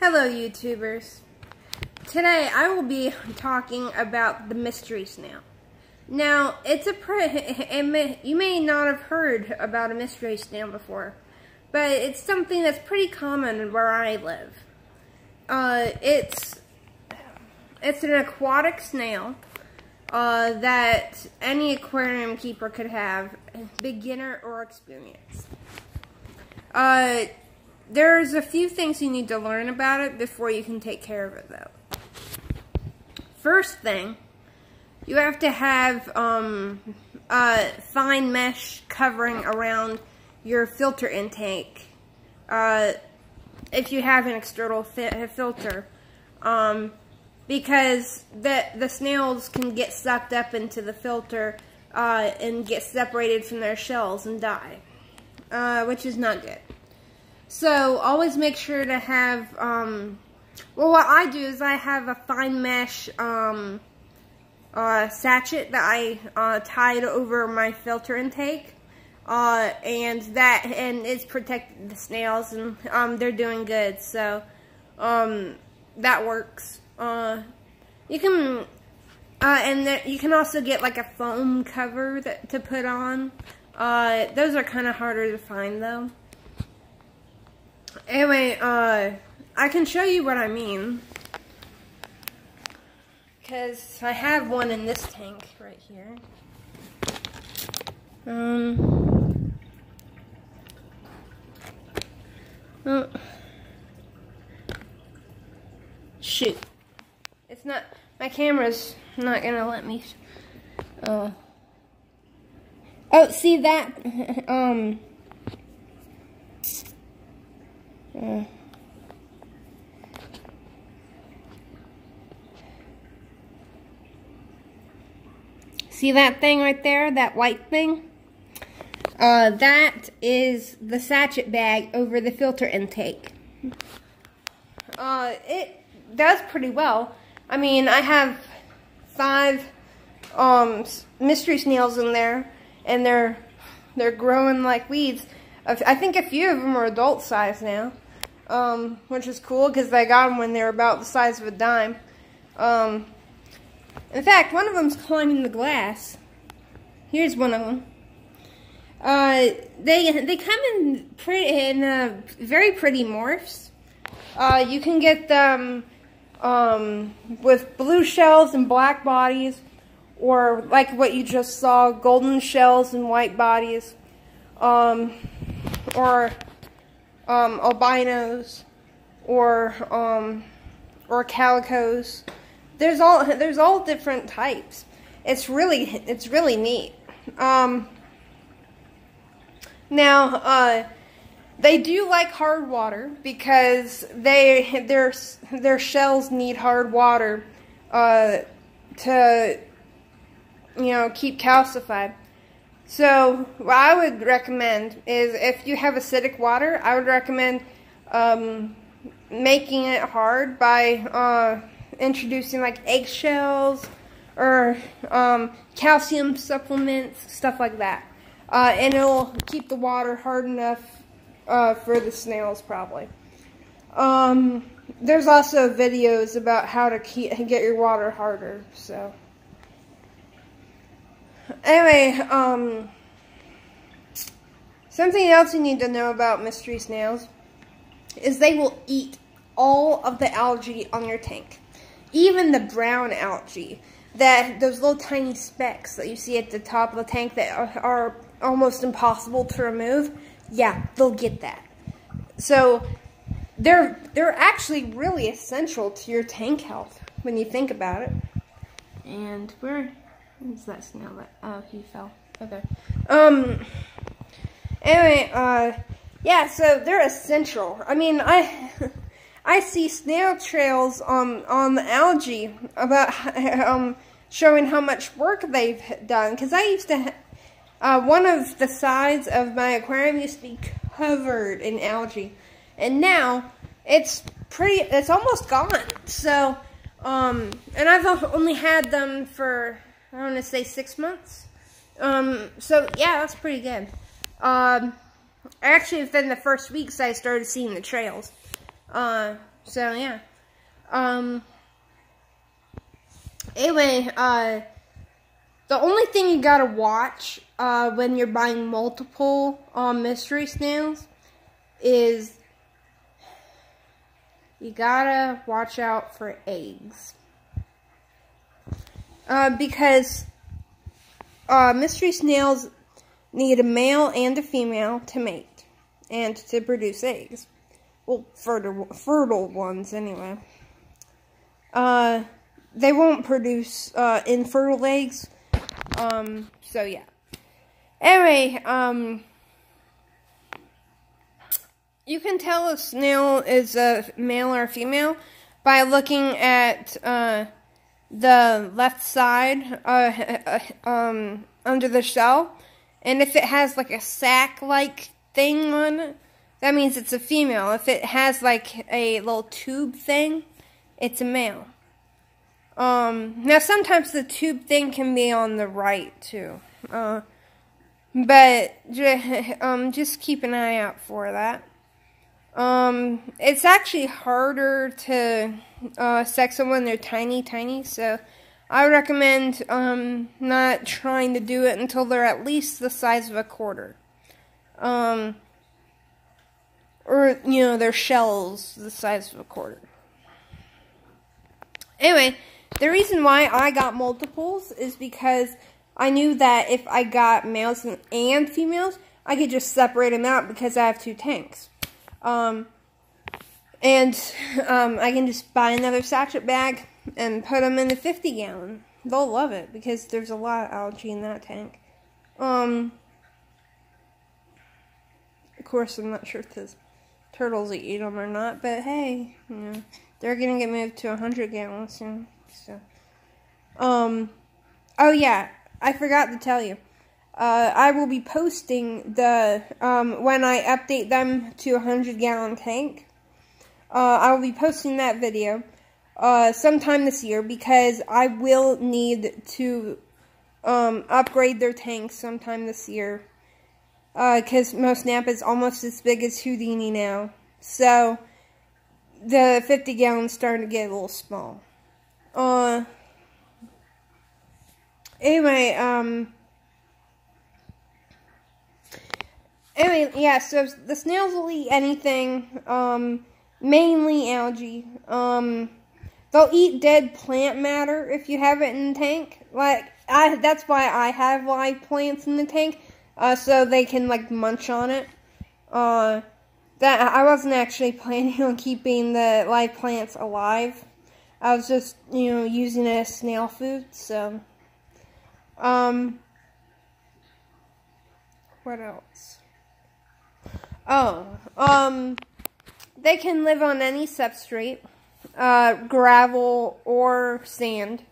Hello YouTubers. Today I will be talking about the mystery snail. Now, you may not have heard about a mystery snail before, but it's something that's pretty common where I live. It's an aquatic snail that any aquarium keeper could have, beginner or experienced. There's a few things you need to learn about it before you can take care of it, though. First thing, you have to have fine mesh covering around your filter intake if you have an external filter, because the snails can get sucked up into the filter and get separated from their shells and die, which is not good. So, always make sure to have, well, what I do is I have a fine mesh sachet that I tied over my filter intake, and it's protected the snails, and they're doing good, so that works. You can you can also get like a foam cover to put on. Those are kind of harder to find, though. Anyway, I can show you what I mean, because I have one in this tank right here. Oh, shoot. It's not, my camera's not gonna let me, oh, see that, see that thing right there, that white thing? That is the sachet bag over the filter intake. It does pretty well. I mean, I have 5 mystery snails in there, and they're growing like weeds. I think a few of them are adult size now, which is cool because I got them when they were about the size of a dime. In fact, one of them's climbing the glass. Here's one of them. They come in very pretty morphs. You can get them with blue shells and black bodies, or like what you just saw, golden shells and white bodies. Or albinos, or calicos. There's all different types. It's really neat. Now, they do like hard water because their shells need hard water to keep calcified. So, what I would recommend is, if you have acidic water, I would recommend making it hard by introducing like eggshells or calcium supplements, stuff like that. And it'll keep the water hard enough for the snails, probably. There's also videos about how to get your water harder, so... Anyway, something else you need to know about mystery snails is they will eat all of the algae on your tank. Even the brown algae, those little tiny specks that you see at the top of the tank that are almost impossible to remove. Yeah, they'll get that. So, they're actually really essential to your tank health when you think about it. And where's that snail? Oh, he fell. Okay. Anyway, yeah, so they're essential. I mean, I see snail trails on the algae about showing how much work they've done. Because I used to, one of the sides of my aquarium used to be covered in algae, and now it's almost gone. So, and I've only had them for, I want to say 6 months. So yeah, that's pretty good. Actually, within the first weeks, I started seeing the trails. So yeah. Anyway, the only thing you gotta watch, when you're buying multiple, mystery snails is you gotta watch out for eggs. Because, mystery snails need a male and a female to mate and to produce eggs. Well, fertile ones, anyway. They won't produce, infertile eggs. So yeah. Anyway, you can tell a snail is a male or a female by looking at, the left side, under the shell. And if it has, like, a sac-like thing on it, that means it's a female. If it has, like, a little tube thing, it's a male. Now sometimes the tube thing can be on the right, too. But, just keep an eye out for that. It's actually harder to, sex them when they're tiny, so I would recommend, not trying to do it until they're at least the size of a quarter. Or, you know, their shell's the size of a quarter. Anyway, the reason why I got multiples is because I knew that if I got males and females, I could just separate them out because I have 2 tanks. I can just buy another sachet bag and put them in the 50-gallon. They'll love it because there's a lot of algae in that tank. Of course, I'm not sure if the turtles eat them or not, but hey, you know, they're gonna get moved to 100 gallons soon. So, oh yeah, I forgot to tell you. I will be posting the, when I update them to a 100-gallon tank. I will be posting that video, sometime this year, because I will need to, upgrade their tanks sometime this year. Because Most Nap is almost as big as Houdini now. So, the 50-gallon's starting to get a little small. Anyway, yeah, so the snails will eat anything, mainly algae. They'll eat dead plant matter if you have it in the tank. Like, that's why I have live plants in the tank, so they can, like, munch on it. That I wasn't actually planning on keeping the live plants alive. I was just, you know, using it as snail food, so, what else? Oh, they can live on any substrate, gravel or sand,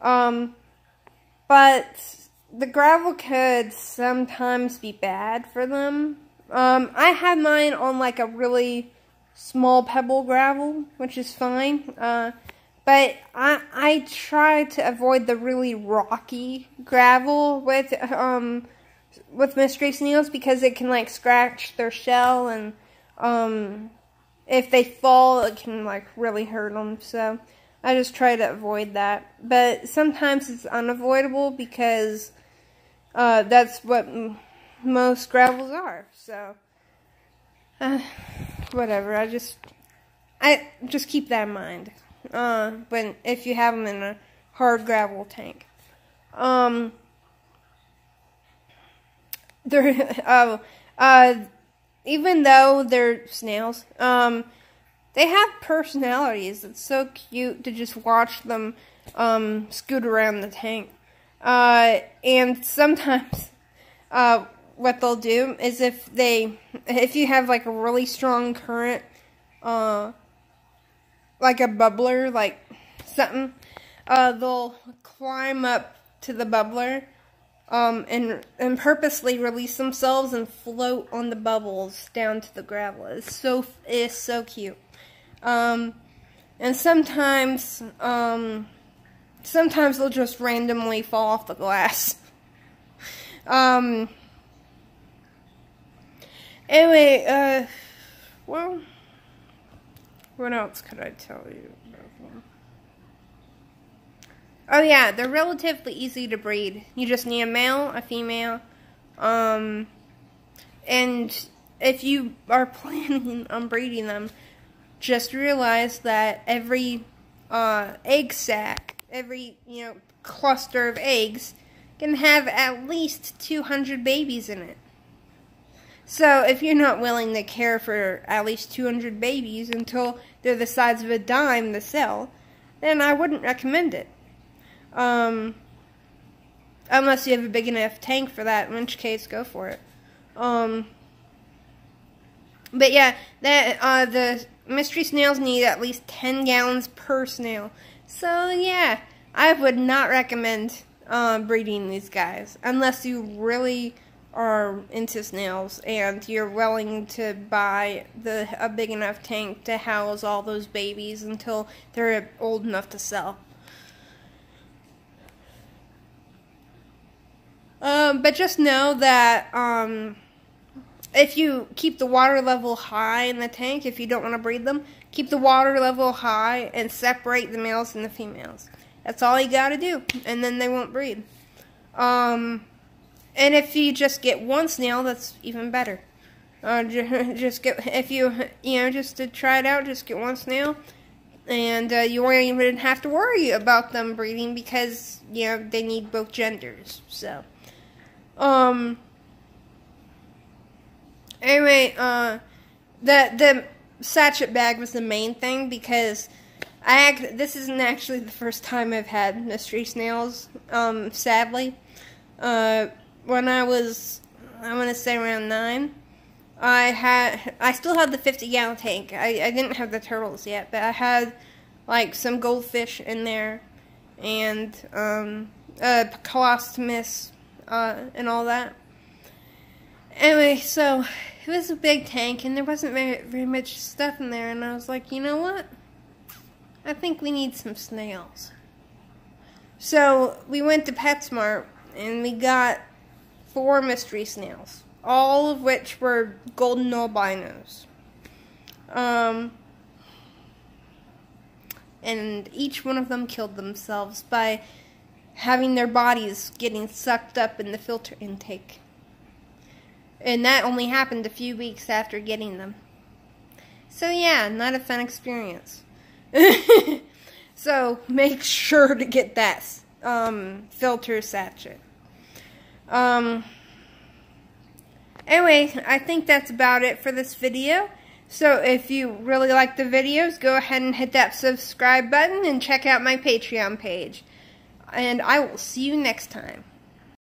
but the gravel could sometimes be bad for them. I have mine on, like, a really small pebble gravel, which is fine, but I try to avoid the really rocky gravel with mystery snails because it can, like, scratch their shell, and, if they fall, it can, like, really hurt them, so I just try to avoid that. But sometimes it's unavoidable because, that's what most gravels are, so, whatever, I just keep that in mind, if you have them in a hard gravel tank. Even though they're snails, they have personalities. It's so cute to just watch them, scoot around the tank. And sometimes, what they'll do is if you have, like, a really strong current, like a bubbler, like something, they'll climb up to the bubbler, and purposely release themselves and float on the bubbles down to the gravel. It's so cute. And sometimes they'll just randomly fall off the glass. Anyway, well, What else could I tell you about them? Oh yeah, they're relatively easy to breed. You just need a male, a female, and if you are planning on breeding them, just realize that every egg sac, every cluster of eggs can have at least 200 babies in it. So if you're not willing to care for at least 200 babies until they're the size of a dime to sell, then I wouldn't recommend it. Unless you have a big enough tank for that, in which case, go for it. But yeah, the mystery snails need at least 10 gallons per snail. So yeah, I would not recommend breeding these guys unless you really are into snails and you're willing to buy a big enough tank to house all those babies until they're old enough to sell. But just know that if you keep the water level high in the tank, if you don't want to breed them, keep the water level high and separate the males and the females. That's all you gotta do, and then they won't breed. And if you just get one snail, that's even better. Just to try it out, just get one snail, and you won't even have to worry about them breeding because they need both genders. So, anyway, the sachet bag was the main thing because this isn't actually the first time I've had mystery snails. Sadly, when I was, I want to say around 9, I still had the 50-gallon tank. I didn't have the turtles yet, but I had like some goldfish in there and colostomus and all that. Anyway, so it was a big tank and there wasn't very much stuff in there, and I was like, you know what? I think we need some snails. So we went to PetSmart and we got 4 mystery snails, all of which were golden albinos. And each one of them killed themselves by having their bodies getting sucked up in the filter intake. And that only happened a few weeks after getting them. So yeah, not a fun experience. So make sure to get that filter sachet. Anyway, I think that's about it for this video. So if you really like the videos, go ahead and hit that subscribe button and check out my Patreon page. And I will see you next time.